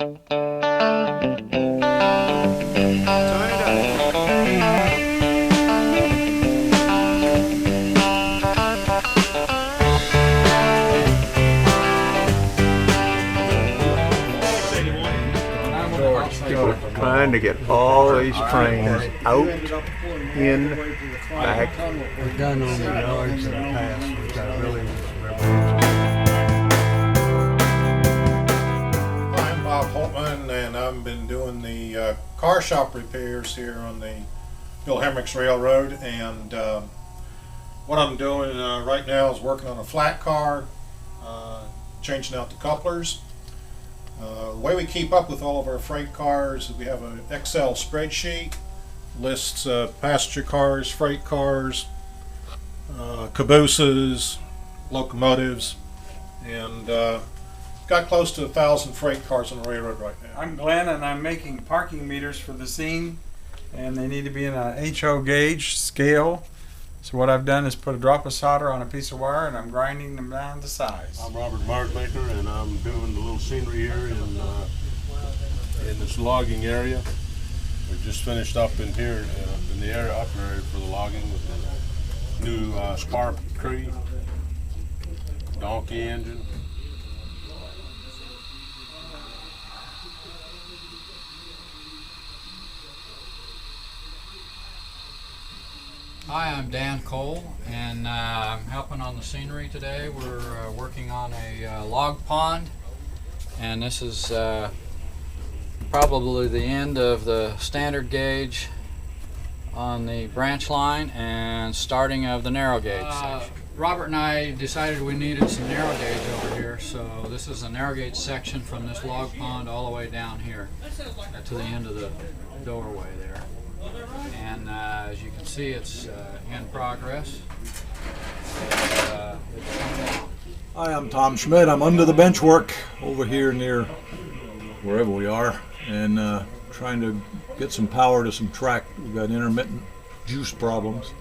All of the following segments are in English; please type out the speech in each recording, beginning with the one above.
Trying to get all these trains out, in, back. We've done on the yards in the past, which I really remember. I'm Bob Holtman, and I've been doing the car shop repairs here on the Bill Hemricks Railroad. And what I'm doing right now is working on a flat car, changing out the couplers. The way we keep up with all of our freight cars is we have an Excel spreadsheet, lists passenger cars, freight cars, cabooses, locomotives, and got close to 1,000 freight cars on the railroad right now. I'm Glenn, and I'm making parking meters for the scene, and they need to be in a HO gauge scale. So what I've done is put a drop of solder on a piece of wire, and I'm grinding them down to size. I'm Robert Markmaker, and I'm doing the little scenery here in this logging area. We just finished up in here in the area upper area for the logging with the new Spark tree, donkey engine. Hi, I'm Dan Cole, and I'm helping on the scenery today. We're working on a log pond, and this is probably the end of the standard gauge on the branch line and starting of the narrow gauge section. Robert and I decided we needed some narrow gauge over here, so this is a narrow gauge section from this log pond all the way down here to the end of the doorway there. And as you can see, it's in progress. Hi, I'm Tom Schmidt. I'm under the bench work over here near wherever we are, and trying to get some power to some track. We've got intermittent juice problems.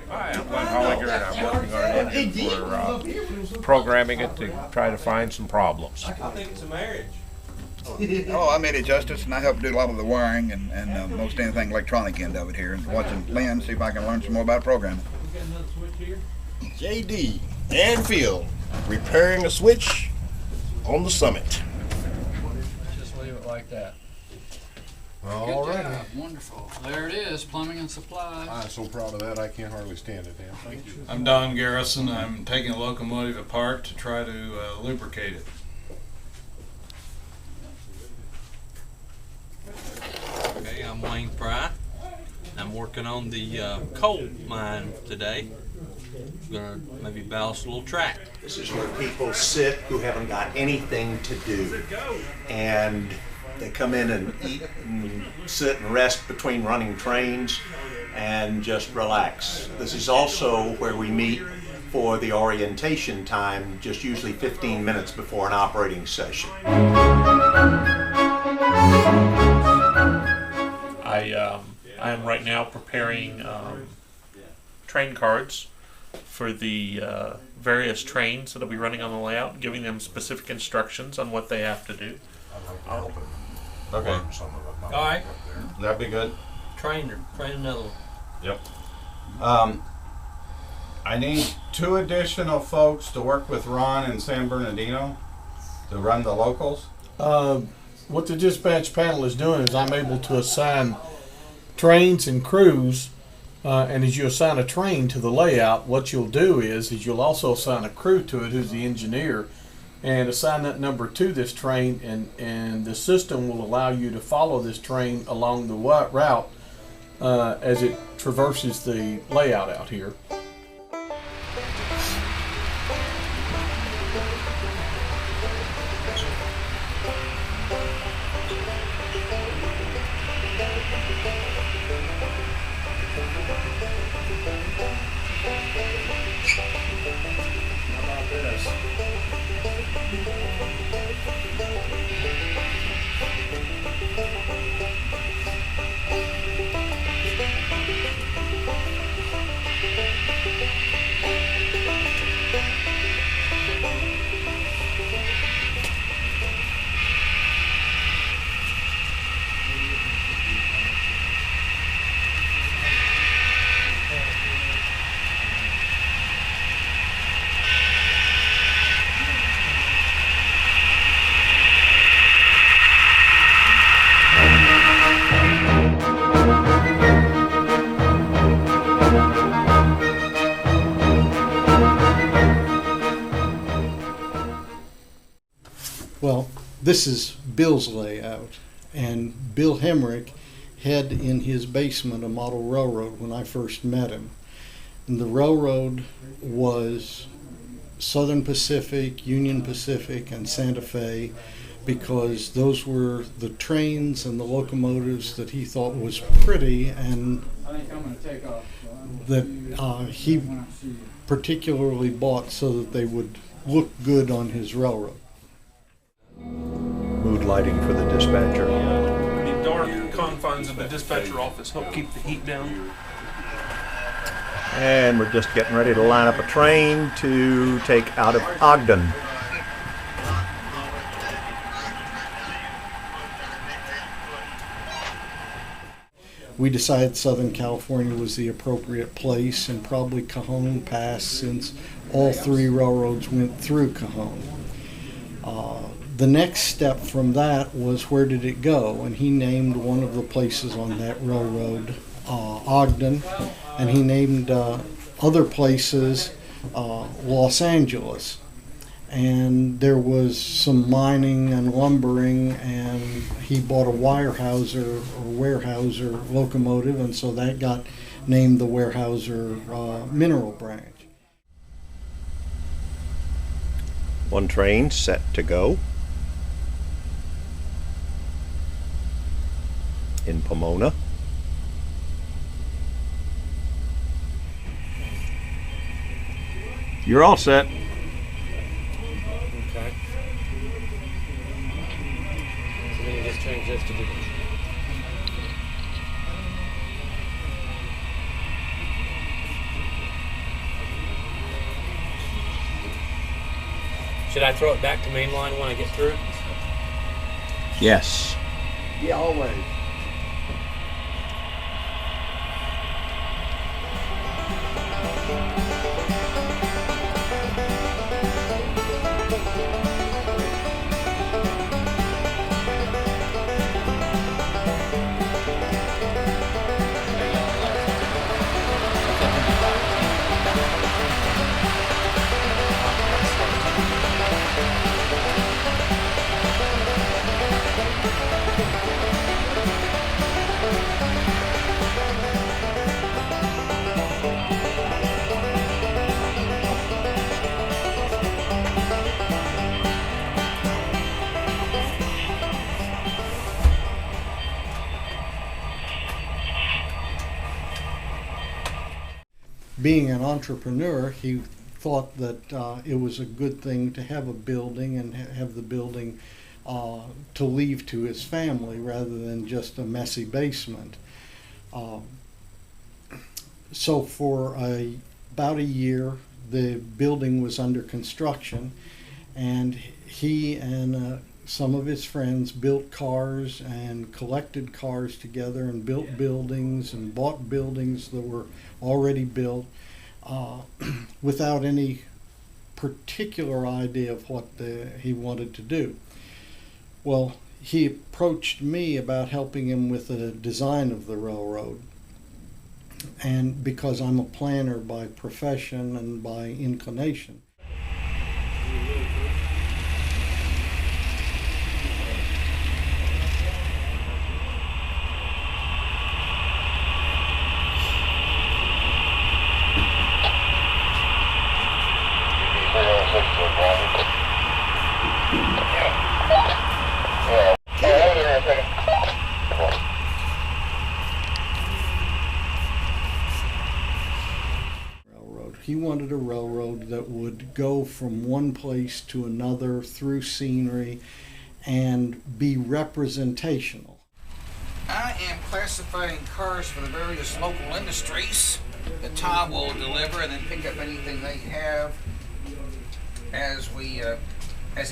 Hi, I'm Glenn Holliger, and I'm working on an engine for programming it to try to find some problems. I think it's a marriage. Hello, I'm Eddie Justice, and I help do a lot of the wiring and most anything electronic end of it here. And watching Lynn, see if I can learn some more about programming. JD and Phil repairing a switch on the Summit. Just leave it like that. All Good right. job. Wonderful. There it is, plumbing and supplies. I'm so proud of that, I can't hardly stand it, Dan. Thank you. I'm Don Garrison. I'm taking a locomotive apart to try to lubricate it. Okay, I'm Wayne Fry. I'm working on the coal mine today. I'm gonna maybe ballast a little track. This is where people sit who haven't got anything to do, and they come in and eat and sit and rest between running trains and just relax. This is also where we meet for the orientation time, just usually 15 minutes before an operating session. I am right now preparing train cards for the various trains that will be running on the layout, giving them specific instructions on what they have to do. Okay. All right, That'd be good. train another one. Yep. I need 2 additional folks to work with Ron in San Bernardino to run the locals. What the dispatch panel is doing is I'm able to assign trains and crews, and as you assign a train to the layout, what you'll do is you'll also assign a crew to it who's the engineer, and assign that number to this train, and the system will allow you to follow this train along the route as it traverses the layout out here. This is Bill's layout, and Bill Hemrick had in his basement a model railroad when I first met him. And the railroad was Southern Pacific, Union Pacific, and Santa Fe, because those were the trains and the locomotives that he thought was pretty and that he particularly bought so that they would look good on his railroad. Mood lighting for the dispatcher. The dark confines of the dispatcher office help keep the heat down. And we're just getting ready to line up a train to take out of Ogden. We decided Southern California was the appropriate place, and probably Cajon Pass, since all three railroads went through Cajon. The next step from that was, where did it go? And he named one of the places on that railroad Ogden, and he named other places Los Angeles. And there was some mining and lumbering, and he bought a Weyerhaeuser locomotive, and so that got named the Weyerhaeuser Mineral Branch. One train set to go. In Pomona. You're all set. Okay. So then you just change this to do this. Should I throw it back to mainline when I get through? Yes. Yeah, always. Being an entrepreneur, he thought that it was a good thing to have a building and have the building to leave to his family rather than just a messy basement. So for about a year, the building was under construction, and he and some of his friends built cars and collected cars together and built buildings and bought buildings that were already built without any particular idea of what he wanted to do. Well, he approached me about helping him with the design of the railroad. And because I'm a planner by profession and by inclination. He wanted a railroad that would go from one place to another through scenery and be representational. I am classifying cars for the various local industries that Tom will deliver and then pick up anything they have as he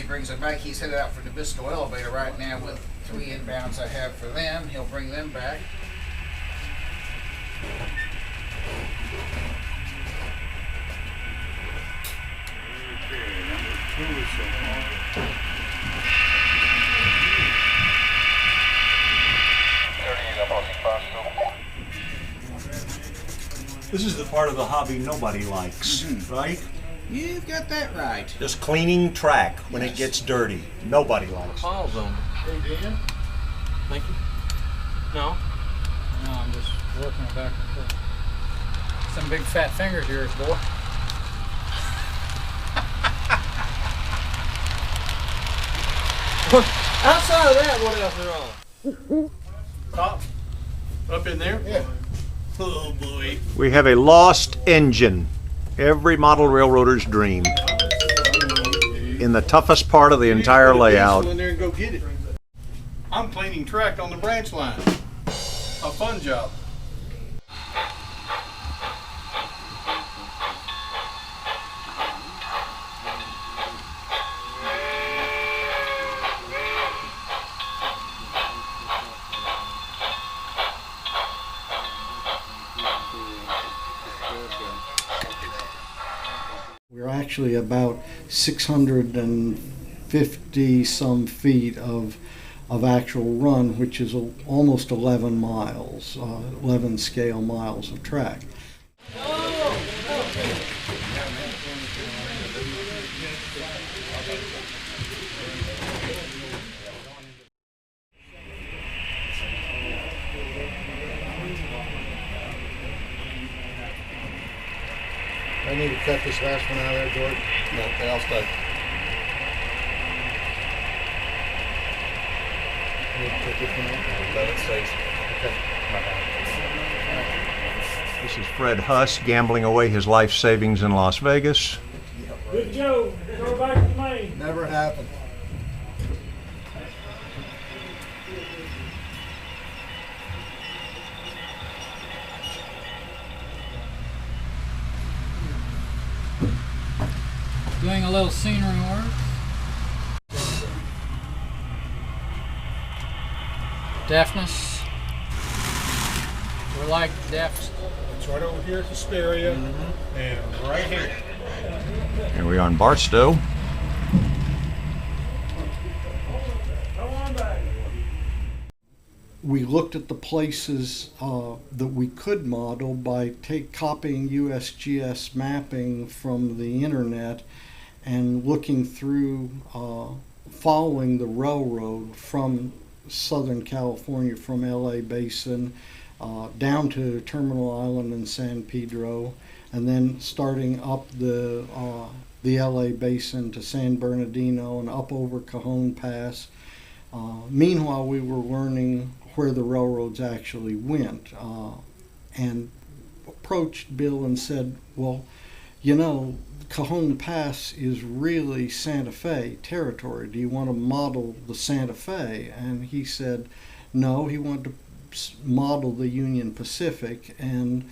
brings it back. He's headed out for Nabisco Elevator right now with 3 inbounds I have for them. He'll bring them back. This is the part of the hobby nobody likes, right? You've got that right. Just cleaning track when it gets dirty. Nobody likes it. Pause on. Hey, Dan. Thank you. No. No, I'm just working it back and forth. Some big fat fingers of yours, boy. Outside of that, what else is wrong? Top. Up in there? Yeah. Oh boy. We have a lost engine. Every model railroader's dream. In the toughest part of the entire layout. In there and go get it. I'm cleaning track on the branch line. A fun job. We're actually about 650 some feet of actual run, which is almost 11 miles, 11 scale miles of track. I need to cut this last one out of there, George. No, okay, I'll stay. I need to put this one out. Let it stay. Okay. This is Fred Huss gambling away his life savings in Las Vegas. Good Joe, go back to Maine. Never happened. Doing a little scenery work. Deafness. We're like deaf. It's right over here at Hesperia, and right here. Here we are in Barstow. We looked at the places that we could model by copying USGS mapping from the internet and looking through, following the railroad from Southern California, from LA Basin down to Terminal Island and San Pedro, and then starting up the LA Basin to San Bernardino and up over Cajon Pass. Meanwhile, we were learning where the railroads actually went, and approached Bill and said, well, you know, Cajon Pass is really Santa Fe territory. Do you want to model the Santa Fe? And he said no, he wanted to model the Union Pacific, and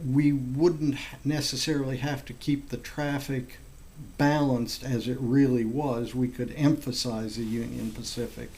we wouldn't necessarily have to keep the traffic balanced as it really was. We could emphasize the Union Pacific.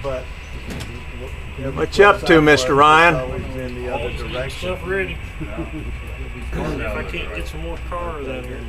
But what you up to, Mr. Ryan? In the other direction. Stuff ready. If I can't get some more cars out here.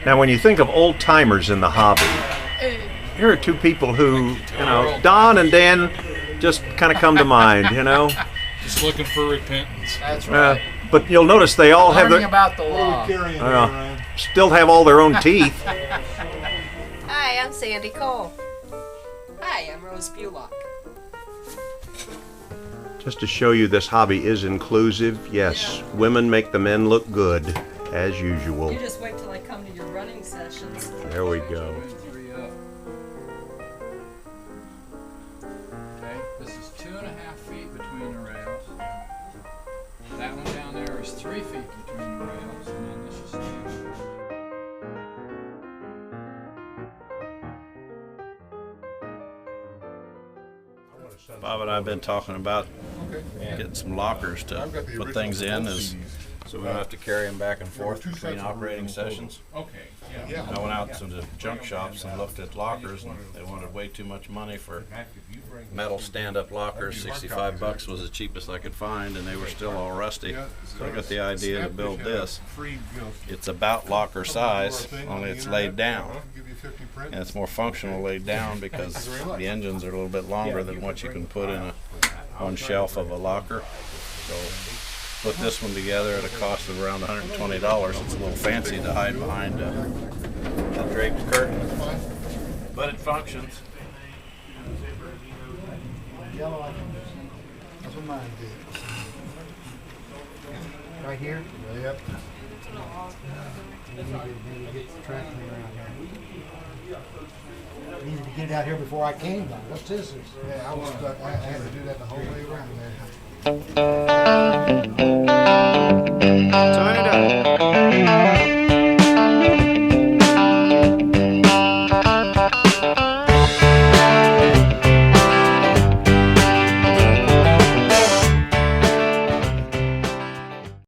Now, when you think of old timers in the hobby, here are two people who, you know, Don and Dan just kind of come to mind, you know. Just looking for repentance. That's right. But you'll notice they all have Learning their, about the law. still have all their own teeth. Hi, I'm Sandy Cole. Hi, I'm Rose Bulock. Just to show you this hobby is inclusive, yes, women make the men look good, as usual. You just wait till I come to your running sessions. There we go. Okay, this is 2.5 feet between the rails. That one down there is 3 feet between the rails, and then this is 2. Bob and I have been talking about getting some lockers to put things in, so we don't have to carry them back and forth between operating sessions. Okay, yeah. I went out to the junk shops and looked at lockers, and they wanted way too much money for metal stand-up lockers. $65 was the cheapest I could find, and they were still all rusty. So I got the idea to build this. It's about locker size, only it's laid down. And it's more functional laid down because the engines are a little bit longer than what you can put in one shelf of a locker. So put this one together at a cost of around $120. It's a little fancy to hide behind a draped curtain, but it functions. Yellow, that's what mine did. Right here? Yep. Maybe get the tractor around here. Needed to get it out here before I came by. What's this? Yeah, I was stuck. I had to do that the whole way around there. Turn it up.